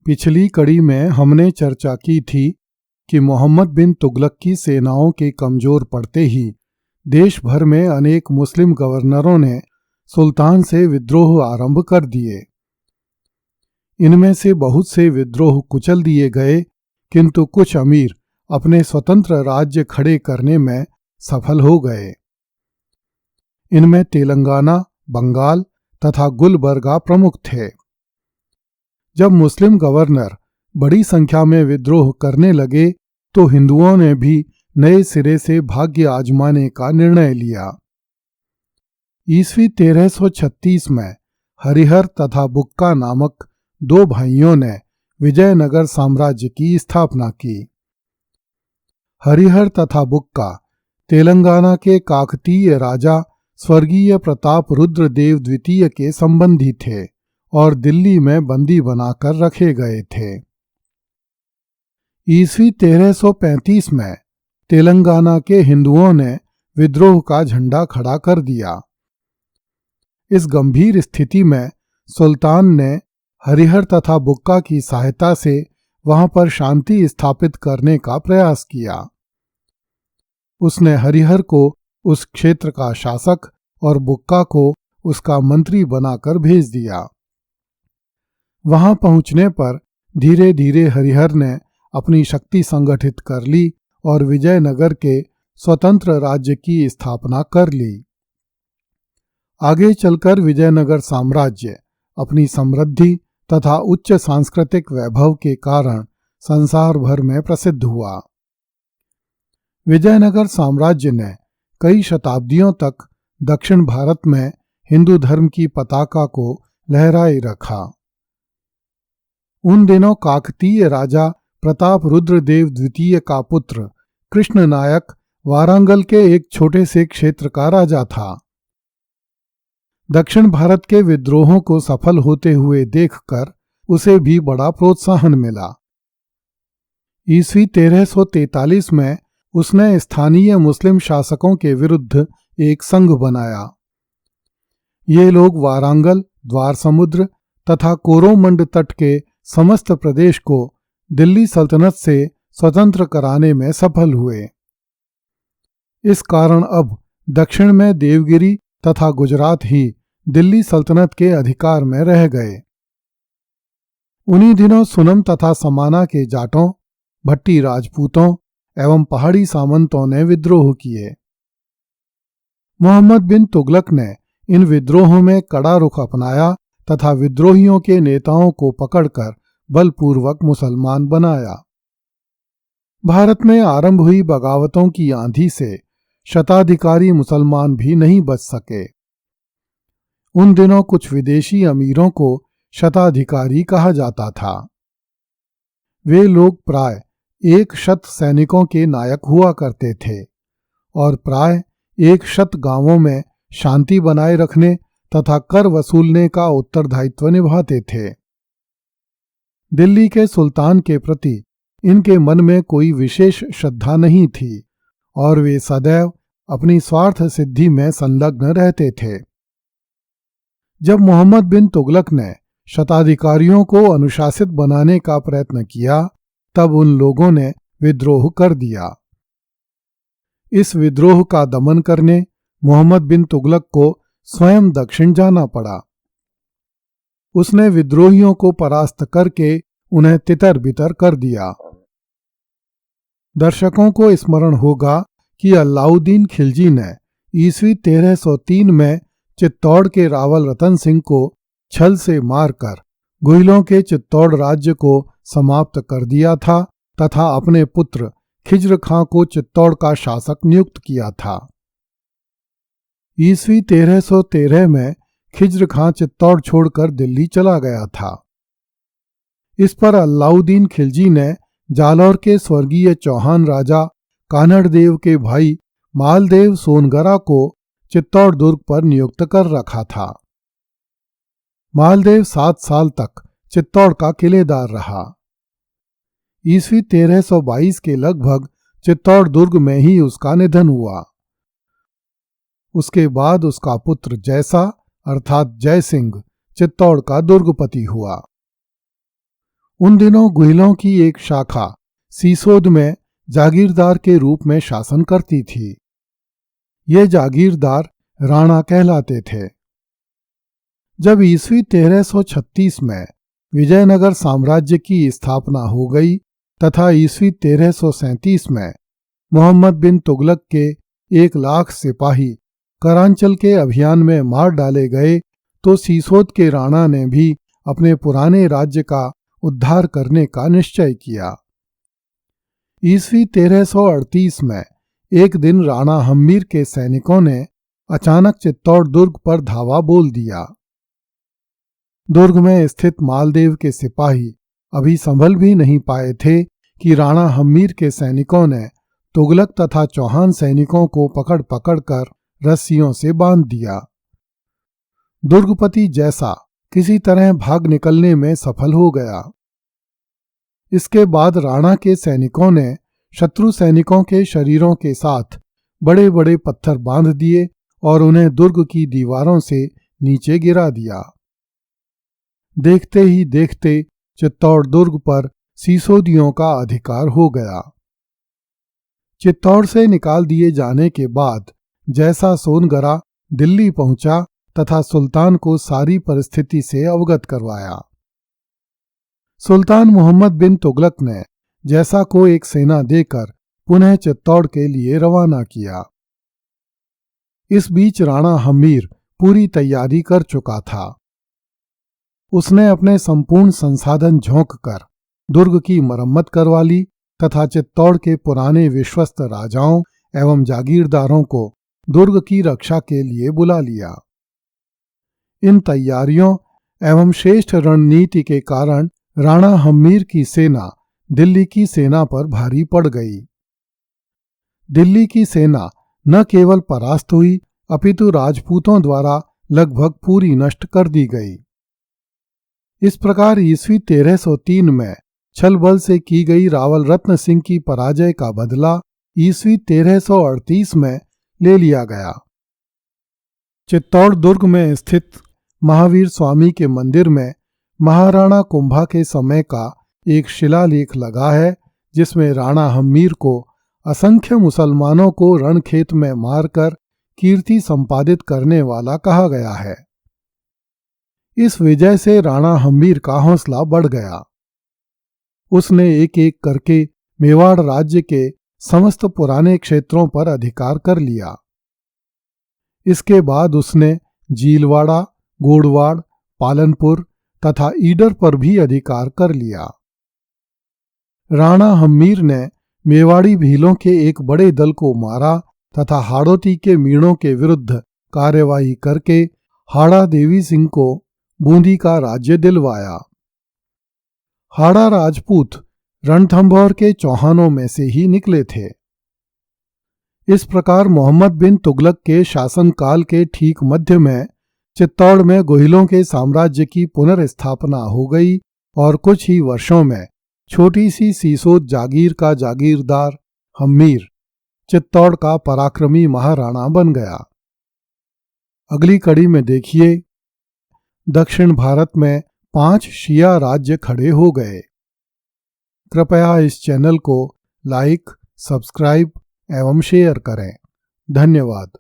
पिछली कड़ी में हमने चर्चा की थी कि मोहम्मद बिन तुगलक की सेनाओं के कमजोर पड़ते ही देश भर में अनेक मुस्लिम गवर्नरों ने सुल्तान से विद्रोह आरंभ कर दिए। इनमें से बहुत से विद्रोह कुचल दिए गए, किंतु कुछ अमीर अपने स्वतंत्र राज्य खड़े करने में सफल हो गए। इनमें तेलंगाना, बंगाल तथा गुलबर्गा प्रमुख थे। जब मुस्लिम गवर्नर बड़ी संख्या में विद्रोह करने लगे तो हिंदुओं ने भी नए सिरे से भाग्य आजमाने का निर्णय लिया। ईस्वी 1336 में हरिहर तथा बुक्का नामक दो भाइयों ने विजयनगर साम्राज्य की स्थापना की। हरिहर तथा बुक्का तेलंगाना के काकतीय राजा स्वर्गीय प्रताप रुद्र देव द्वितीय के संबंधी थे और दिल्ली में बंदी बनाकर रखे गए थे। ईस्वी 1335 में तेलंगाना के हिंदुओं ने विद्रोह का झंडा खड़ा कर दिया। इस गंभीर स्थिति में सुल्तान ने हरिहर तथा बुक्का की सहायता से वहां पर शांति स्थापित करने का प्रयास किया। उसने हरिहर को उस क्षेत्र का शासक और बुक्का को उसका मंत्री बनाकर भेज दिया। वहां पहुंचने पर धीरे धीरे हरिहर ने अपनी शक्ति संगठित कर ली और विजयनगर के स्वतंत्र राज्य की स्थापना कर ली। आगे चलकर विजयनगर साम्राज्य अपनी समृद्धि तथा उच्च सांस्कृतिक वैभव के कारण संसार भर में प्रसिद्ध हुआ। विजयनगर साम्राज्य ने कई शताब्दियों तक दक्षिण भारत में हिंदू धर्म की पताका को लहराए रखा। उन दिनों काकतीय राजा प्रताप रुद्र देव द्वितीय का पुत्र कृष्ण नायक वारंगल के एक छोटे से क्षेत्र का राजा था। दक्षिण भारत के विद्रोहों को सफल होते हुए देखकर उसे भी बड़ा प्रोत्साहन मिला। ईस्वी 1343 में उसने स्थानीय मुस्लिम शासकों के विरुद्ध एक संघ बनाया। ये लोग वारंगल, द्वार समुद्र तथा कोरोमंड तट के समस्त प्रदेश को दिल्ली सल्तनत से स्वतंत्र कराने में सफल हुए। इस कारण अब दक्षिण में देवगिरी तथा गुजरात ही दिल्ली सल्तनत के अधिकार में रह गए। उन्हीं दिनों सुनम तथा समाना के जाटों, भट्टी राजपूतों एवं पहाड़ी सामंतों ने विद्रोह किए। मोहम्मद बिन तुगलक ने इन विद्रोहों में कड़ा रुख अपनाया तथा विद्रोहियों के नेताओं को पकड़कर बलपूर्वक मुसलमान बनाया। भारत में आरंभ हुई बगावतों की आंधी से शताधिकारी मुसलमान भी नहीं बच सके। उन दिनों कुछ विदेशी अमीरों को शताधिकारी कहा जाता था। वे लोग प्राय 100 सैनिकों के नायक हुआ करते थे और प्राय 100 गांवों में शांति बनाए रखने तथा कर वसूलने का उत्तरदायित्व निभाते थे। दिल्ली के सुल्तान के प्रति इनके मन में कोई विशेष श्रद्धा नहीं थी और वे सदैव अपनी स्वार्थ सिद्धि में संलग्न रहते थे। जब मोहम्मद बिन तुगलक ने शताधिकारियों को अनुशासित बनाने का प्रयत्न किया तब उन लोगों ने विद्रोह कर दिया। इस विद्रोह का दमन करने मोहम्मद बिन तुगलक को स्वयं दक्षिण जाना पड़ा। उसने विद्रोहियों को परास्त करके उन्हें तितर बितर कर दिया। दर्शकों को स्मरण होगा कि अलाउद्दीन खिलजी ने ईस्वी 1303 में चित्तौड़ के रावल रतन सिंह को छल से मारकर गुहिलों के चित्तौड़ राज्य को समाप्त कर दिया था तथा अपने पुत्र खिज्र खां को चित्तौड़ का शासक नियुक्त किया था। ईस्वी 1313 में खिज्र खां चित्तौड़ छोड़कर दिल्ली चला गया था। इस पर अलाउद्दीन खिलजी ने जालौर के स्वर्गीय चौहान राजा कान्हड़ देव के भाई मालदेव सोनगरा को चित्तौड़ दुर्ग पर नियुक्त कर रखा था। मालदेव 7 साल तक चित्तौड़ का किलेदार रहा। ईस्वी 1322 के लगभग चित्तौड़ दुर्ग में ही उसका निधन हुआ। उसके बाद उसका पुत्र जयसा अर्थात जय सिंह चित्तौड़ का दुर्गपति हुआ। उन दिनों गुहिलों की एक शाखा सीसोद में जागीरदार के रूप में शासन करती थी। ये जागीरदार राणा कहलाते थे। जब ईस्वी 1336 में विजयनगर साम्राज्य की स्थापना हो गई तथा ईस्वी 1337 में मोहम्मद बिन तुगलक के 1,00,000 सिपाही करांचल के अभियान में मार डाले गए, तो सीसोद के राणा ने भी अपने पुराने राज्य का उद्धार करने का निश्चय किया। ईस्वी 1338 में एक दिन राणा हम्मीर के सैनिकों ने अचानक चित्तौड़ दुर्ग पर धावा बोल दिया। दुर्ग में स्थित मालदेव के सिपाही अभी संभल भी नहीं पाए थे कि राणा हम्मीर के सैनिकों ने तुगलक तथा चौहान सैनिकों को पकड़ पकड़ कर रस्सियों से बांध दिया। दुर्गपति जैसा किसी तरह भाग निकलने में सफल हो गया। इसके बाद राणा के सैनिकों ने शत्रु सैनिकों के शरीरों के साथ बड़े बड़े पत्थर बांध दिए और उन्हें दुर्ग की दीवारों से नीचे गिरा दिया। देखते ही देखते चित्तौड़ दुर्ग पर सीसोदियों का अधिकार हो गया। चित्तौड़ से निकाल दिए जाने के बाद जैसा सोनगरा दिल्ली पहुंचा तथा सुल्तान को सारी परिस्थिति से अवगत करवाया। सुल्तान मोहम्मद बिन तुगलक ने जैसा को एक सेना देकर पुनः चित्तौड़ के लिए रवाना किया। इस बीच राणा हम्मीर पूरी तैयारी कर चुका था। उसने अपने संपूर्ण संसाधन झोंक कर दुर्ग की मरम्मत करवा ली तथा चित्तौड़ के पुराने विश्वस्त राजाओं एवं जागीरदारों को दुर्ग की रक्षा के लिए बुला लिया। इन तैयारियों एवं श्रेष्ठ रणनीति के कारण राणा हम्मीर की सेना दिल्ली की सेना पर भारी पड़ गई। दिल्ली की सेना न केवल परास्त हुई अपितु राजपूतों द्वारा लगभग पूरी नष्ट कर दी गई। इस प्रकार ईस्वी 1303 में छल बल से की गई रावल रत्न सिंह की पराजय का बदला ईस्वी 1338 में ले लिया गया। चित्तौड़ दुर्ग में स्थित महावीर स्वामी के मंदिर में महाराणा कुंभा के समय का एक शिलालेख लगा है, जिसमें राणा हम्मीर को असंख्य मुसलमानों को रणखेत में मारकर कीर्ति संपादित करने वाला कहा गया है। इस विजय से राणा हम्मीर का हौसला बढ़ गया। उसने एक एक करके मेवाड़ राज्य के समस्त पुराने क्षेत्रों पर अधिकार कर लिया। इसके बाद उसने जीलवाड़ा, गोड़वाड़, पालनपुर तथा ईडर पर भी अधिकार कर लिया। राणा हम्मीर ने मेवाड़ी भीलों के एक बड़े दल को मारा तथा हाड़ौती के मीणों के विरुद्ध कार्यवाही करके हाड़ा देवी सिंह को बूंदी का राज्य दिलवाया। हाड़ा राजपूत रणथंभौर के चौहानों में से ही निकले थे। इस प्रकार मोहम्मद बिन तुगलक के शासनकाल के ठीक मध्य में चित्तौड़ में गोहिलों के साम्राज्य की पुनर्स्थापना हो गई और कुछ ही वर्षों में छोटी सी सीसोद जागीर का जागीरदार हम्मीर चित्तौड़ का पराक्रमी महाराणा बन गया। अगली कड़ी में देखिए, दक्षिण भारत में 5 शिया राज्य खड़े हो गए। कृपया इस चैनल को लाइक, सब्सक्राइब एवं शेयर करें। धन्यवाद।